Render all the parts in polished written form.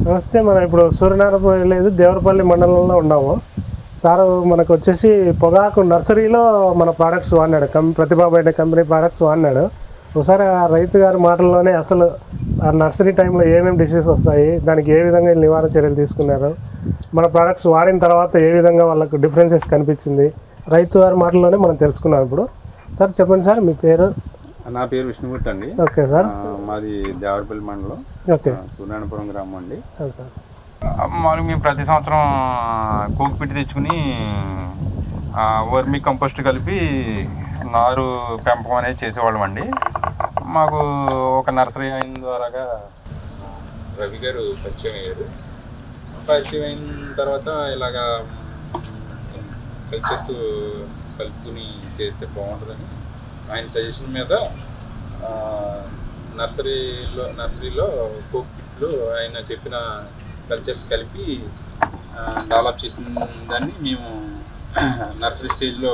నమస్తే. మనం ఇప్పుడు సూర్యనారాయణ దేవరపల్లి మండలంలో ఉన్నాము. సార్ మనకు వచ్చేసి పొగాకు నర్సరీలో మన ప్రోడక్ట్స్ వాడినాడు, ప్రతిభా బయట కంపెనీ ప్రోడక్ట్స్ వాడినాడు. ఒకసారి ఆ రైతు గారి మాటల్లోనే అసలు ఆ నర్సరీ టైంలో ఏమేమి డిసీజ్ వస్తాయి, దానికి ఏ విధంగా నివారణ చర్యలు తీసుకున్నారు, మన ప్రోడక్ట్స్ వాడిన తర్వాత ఏ విధంగా వాళ్ళకు డిఫరెన్సెస్ కనిపించింది, రైతు గారి మాటల్లోనే మనం తెలుసుకున్నాం. ఇప్పుడు సార్ చెప్పండి సార్, మీ పేరు? నా పేరు విష్ణుమూర్తి అండి. Okay sir. మాది దేవరపల్లి మండలం, ఓకే, సూర్యనారాయణపురం గ్రామం అండి. సార్ మరి మేము ప్రతి సంవత్సరం కోక్ పిట్టి తెచ్చుకుని వర్మీ కంపోస్ట్ కలిపి నారు పెంపకం అనేది చేసేవాళ్ళం అండి. మాకు ఒక నర్సరీ అయిన ద్వారాగా రవి గారు పరిచయం అయ్యారు. పరిచయం అయిన తర్వాత ఇలాగా కల్చర్స్ కలుపుకుని చేస్తే బాగుంటుందని ఆయన సజెషన్ మీద నర్సరీలో కోక్ పిట్లు ఆయన చెప్పిన కల్చర్స్ కలిపి డెవలప్ చేసిన దాన్ని మేము నర్సరీ స్టేజ్లో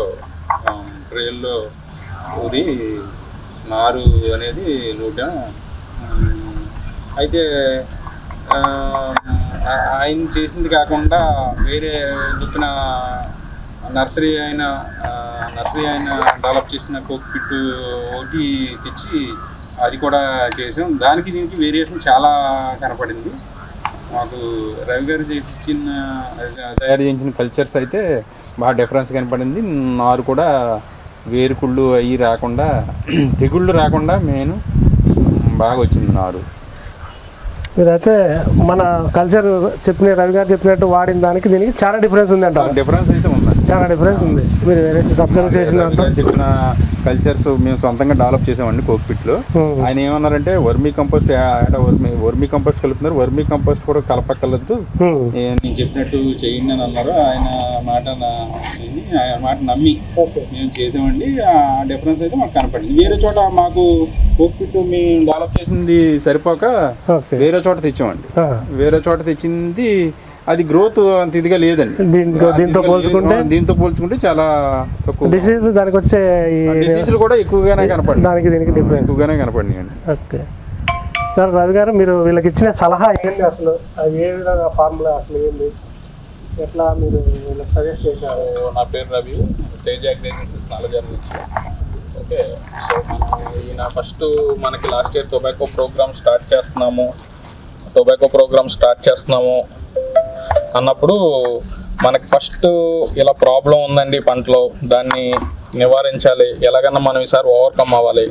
ట్రేల్లో ఊరి నారు అనేది నూటాం. అయితే ఆయన చేసింది కాకుండా వేరే దుక్కున నర్సరీ అయిన డెవలప్ చేసిన కోక్ పిట్టు ఒకటి తెచ్చి అది కూడా చేసాం. దానికి దీనికి వేరియేషన్ చాలా కనపడింది. మాకు రవి గారు తయారు చేయించిన కల్చర్స్ అయితే బాగా డిఫరెన్స్ కనపడింది. నారు కూడా వేరుకుళ్ళు అవి రాకుండా, తెగుళ్ళు రాకుండా మెయిన్ బాగా వచ్చింది నారు. మీరైతే మన కల్చర్ చెప్పిన రవి గారు చెప్పినట్టు వాడిన దానికి దీనికి చాలా డిఫరెన్స్ ఉంది అంట. డిఫరెన్స్ అయితే ఉంది, చాలా డిఫరెన్స్ ఉంది. మీరు అబ్జర్వ్ చేసిన చెప్పిన కల్చర్స్ మేము సొంతంగా డెవలప్ చేసామండి కోక్ పిట్లో. ఆయన ఏమన్నారంటే వర్మీ కంపోస్ట్ కలుపుతున్నారు, వర్మీ కంపోస్ట్ కూడా కలపక్కర్లేదు, నేను చెప్పినట్టు చేయండి అని అన్నారు. ఆయన మాట నమ్మి మేము చేసామండి. ఆ డిఫరెన్స్ అయితే మాకు కనపడింది. వేరే చోట మాకు కోక్ పిట్ మేము డెవలప్ చేసింది సరిపోక వేరే చోట తెచ్చామండి. వేరే చోట తెచ్చింది అది గ్రోత్ అంత ఇదిగా లేదండి. దీంతో పోల్చుకుంటే చాలా తక్కువ. డిసీజ్ దానికి వచ్చే డిసీజులు కూడా ఎక్కువగానే కనపడింది. దానికి దీనికి డిఫరెన్స్ ఎక్కువగానే కనపడినాయండి. Okay sir. రవి గారు మీరు వీళ్ళకి ఇచ్చిన సలహా ఏంటి, అసలు అది ఏ విధంగా ఫార్ములా అసలు ఏంటి, ఎట్లా మీరు వీళ్ళకి సజెస్ట్ చేశారు? నా పేరు రవి, తేజ అగ్రికల్చర్ నాలుగేళ్ళ నుంచి. ఓకే, సో ఈయన ఫస్ట్ మనకి last year tobacco programme start చేస్తున్నాము అన్నప్పుడు మనకి ఫస్ట్ ఇలా ప్రాబ్లం ఉందండి పంటలో, దాన్ని నివారించాలి, ఎలాగన్నా మనం ఈసారి ఓవర్కమ్ అవ్వాలి.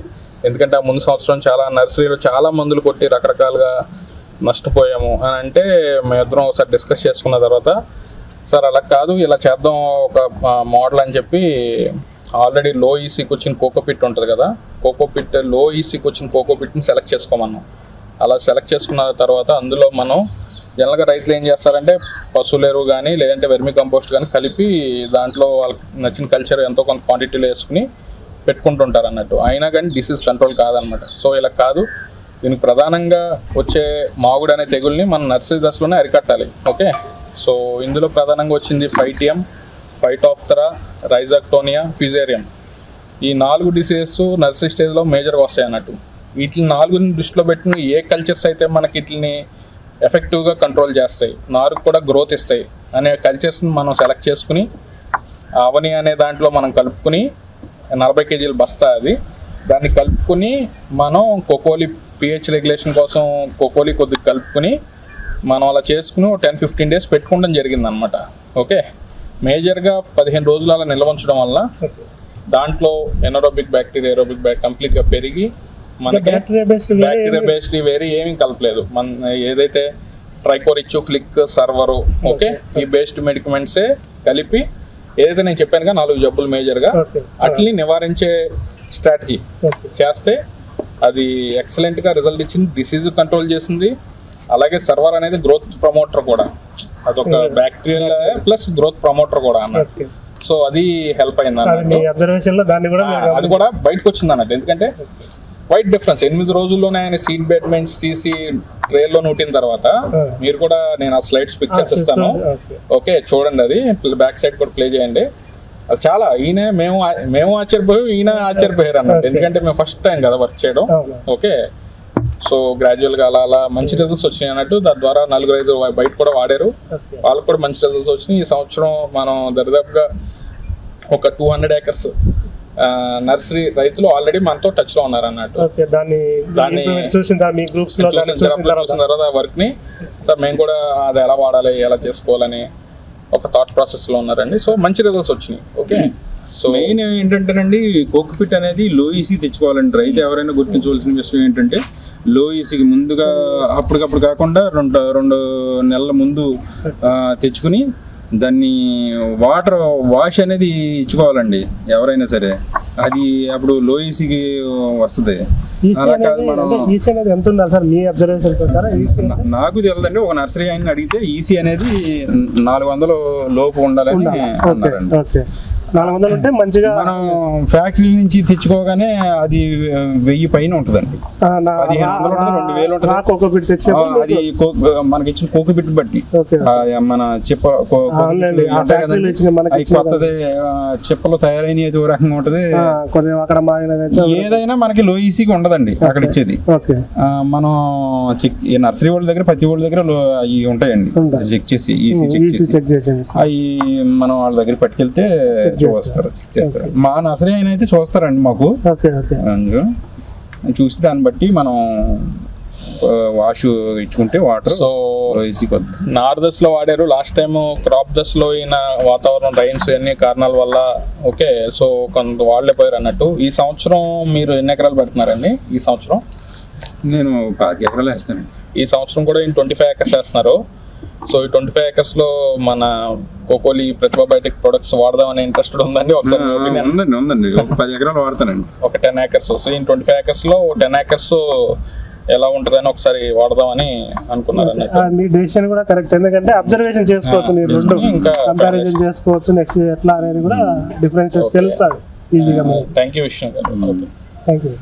ఎందుకంటే ఆ ముందు సంవత్సరం చాలా నర్సరీలో చాలా మందులు కొట్టి రకరకాలుగా నష్టపోయాము అని అంటే మేమిద్దరం ఒకసారి డిస్కస్ చేసుకున్న తర్వాత, సార్ అలా కాదు ఇలా చేద్దాం ఒక మోడల్ అని చెప్పి, ఆల్రెడీ లో ఈసీకి వచ్చిన కోకోపిట్ ఉంటుంది కదా, కోకోపిట్ లో ఈసీకి వచ్చిన కోకోపిట్ని సెలెక్ట్ చేసుకోమన్నాం. అలా సెలెక్ట్ చేసుకున్న తర్వాత అందులో మనం జనరల్గా రైతులు ఏం చేస్తారంటే పశువుల ఎరువు కానీ లేదంటే వెర్మి కంపోస్ట్ కానీ కలిపి దాంట్లో వాళ్ళకి నచ్చిన కల్చర్ ఎంతో కొంత క్వాంటిటీలో వేసుకుని పెట్టుకుంటుంటారు అన్నట్టు. అయినా కానీ డిసీజ్ కంట్రోల్ కాదనమాట. సో ఇలా కాదు, దీనికి ప్రధానంగా వచ్చే మాగుడు అనే తెగుల్ని మనం నర్సరీ దశలోనే అరికట్టాలి. ఓకే, సో ఇందులో ప్రధానంగా వచ్చింది ఫైటియం, ఫైటోఫ్థరా, రైజాక్టోనియా, ఫ్యూజేరియం. ఈ 4 డిసీజెస్ నర్సరీ స్టేజ్లో మేజర్గా వస్తాయి అన్నట్టు. వీటిని 4ని దృష్టిలో పెట్టిన ఏ కల్చర్స్ అయితే మనకి వీటిని ఎఫెక్టివ్గా కంట్రోల్ చేస్తాయి, నారుకు కూడా గ్రోత్ ఇస్తాయి అనే కల్చర్స్ని మనం సెలెక్ట్ చేసుకుని అవని అనే దాంట్లో మనం కలుపుకుని 40 కేజీల బస్తా అది, దాన్ని కలుపుకుని మనం కోకోలి pH రెగ్యులేషన్ కోసం కోకోలి కొద్దిగా కలుపుకుని మనం అలా చేసుకుని 10-15 డేస్ పెట్టుకోవడం జరిగింది అనమాట. ఓకే, మేజర్గా 15 రోజులు అలా నిల్వ ఉంచడం వల్ల దాంట్లో ఎనరోబిక్ బ్యాక్టీరియా, ఏరోబిక్ బ్యాక్టీరియా కంప్లీట్గా పెరిగి మనకి బ్యాక్టీరియా బేస్డ్ వేరే ఏమీ కలపలేదు. మన ఏదైతే ట్రైకోరిచ్, ఫ్లిక్, సర్వరు, ఓకే, ఈ బేస్డ్ మెడికమెంట్సే కలిపి ఏదైతే నేను చెప్పానుగా 4 జబ్బులు మేజర్గా అట్లని నివారించే స్ట్రాటజీ చేస్తే అది ఎక్సలెంట్గా రిజల్ట్ ఇచ్చింది, డిసీజ్ కంట్రోల్ చేసింది. అలాగే సర్వర్ అనేది గ్రోత్ ప్రమోటర్ కూడా, అదొక బ్యాక్టీరియా ప్లస్ గ్రోత్ ప్రమోటర్ కూడా అన్నట్టు. సో అది హెల్ప్ అయింది అన్నట్టు. అది కూడా బయటకు వచ్చింది అన్నట్టు. ఎందుకంటే వైట్ డిఫరెన్స్ 8 రోజుల్లోనే ఆయన సీడ్ బెడ్మెంట్స్ తీసి ట్రేల్లో నూటిన తర్వాత, మీరు కూడా నేను ఆ స్లైడ్స్ పిక్చర్స్ ఇస్తాను, ఓకే చూడండి, అది బ్యాక్ సైడ్ కూడా ప్లే చేయండి. అది చాలా మేము ఆశ్చర్యపోయాం, ఈయన ఆశ్చర్యపోయారు అన్నట్టు. ఎందుకంటే మేము ఫస్ట్ టైం కదా వర్క్ చేయడం. ఓకే, సో గ్రాడ్యువల్గా అలా అలా మంచి రిజల్ట్స్ వచ్చినాయి అన్నట్టు. దాని ద్వారా 4-5 బయట కూడా వాడారు, వాళ్ళకు కూడా మంచి రిజల్ట్స్ వచ్చినాయి. ఈ సంవత్సరం మనం దరిదాపుగా ఒక 200 acres నర్సరీ రైతులు ఆల్రెడీ మనతో టచ్ లో ఉన్నారు అన్నట్టు. దాన్ని చూసిన తర్వాత వర్క్ ని సార్ మేము కూడా అది ఎలా వాడాలి, ఎలా చేసుకోవాలని ఒక థాట్ ప్రాసెస్ లో ఉన్నారండి. సో మంచి రిజల్ట్స్ వచ్చినాయి. ఓకే, సో మెయిన్ ఏంటంటేనండి, కోకోపిట్ అనేది లో ఈసీ తెచ్చుకోవాలండి. రైతు ఎవరైనా గుర్తించవలసిన విషయం ఏంటంటే, లో ఈసీకి ముందుగా అప్పటికప్పుడు కాకుండా 2 నెలల ముందు తెచ్చుకుని దాన్ని వాటర్ వాష్ అనేది ఇచ్చుకోవాలండి ఎవరైనా సరే. అది అప్పుడు లో ఈసీకి వస్తుంది. అలా కాదు మనం నాకు తెలియదండి, ఒక నర్సరీ ఆయన అడిగితే ఈసీ అనేది 400 లోపు ఉండాలని అన్నారండి. 400 ఉంటే మంచిగా మనం ఫ్యాక్టరీ నుంచి తెచ్చుకోగానే అది 1000 పైన ఉంటుందండి. 1500 ఉంటుంది, 2000 ఉంటుంది. అది మనకి ఇచ్చిన కోకోపిట్ బట్టి మన చెప్ప కొత్తది చెప్పలు తయారైన ఏదో రకంగా ఉంటది. ఏదైనా మనకి లో ఈసీగా ఉండదండి అక్కడ ఇచ్చేది. మనం నర్సరీ వాళ్ళ దగ్గర ప్రతి వాళ్ళ దగ్గర అవి ఉంటాయండి, చెక్ చేసి ఈసీ చెక్ చేసి అవి మనం వాళ్ళ దగ్గర పట్టుకెళ్తే చెక్ చేస్తారు. మా నర్సరీ అయినా అయితే చూస్తారండి మాకు. చూసి దాన్ని బట్టి మనం వాష్ ఇచ్చుకుంటే వాటర్. సో నార్ దశలో వాడారు లాస్ట్ టైం, క్రాప్ దశలో అయిన వాతావరణం రైన్స్ అన్ని కారణాల వల్ల ఓకే సో కొంత వాడలేకపోయారు అన్నట్టు. ఈ సంవత్సరం మీరు ఎన్ని ఎకరాలు పెడుతున్నారండి? ఈ సంవత్సరం నేను 25 ఎకరాలు వేస్తాను. ఈ సంవత్సరం కూడా 25 acres వేస్తున్నారు. సో ఈ 25 acres లో మన కోకోలి ప్రతిభా బయోటెక్ ప్రొడక్ట్స్ వాడదామనే ఇంట్రెస్ట్ ఉందండి? ఒకసారి ఉందండి, 10 ఎకరాలు వాడతానండి. ఒక 10 acres. సో ఈ 25 acres లో 10 acres ఎలా ఉంటుందని ఒకసారి వాడదామని అనుకున్నారు అన్నట్టు. మీ డెసిషన్ కూడా కరెక్ట్, ఎందుకంటే అబ్జర్వేషన్ చేసుకోవచ్చు, మీరు రెండు కంపారిజన్ చేసుకోవచ్చు. నెక్స్ట్ ఎట్లా అనేది కూడా డిఫరెన్సెస్ తెలుస్తుంది ఈజీగా. థ్యాంక్ యూ విష్ణు గారు. Thank you.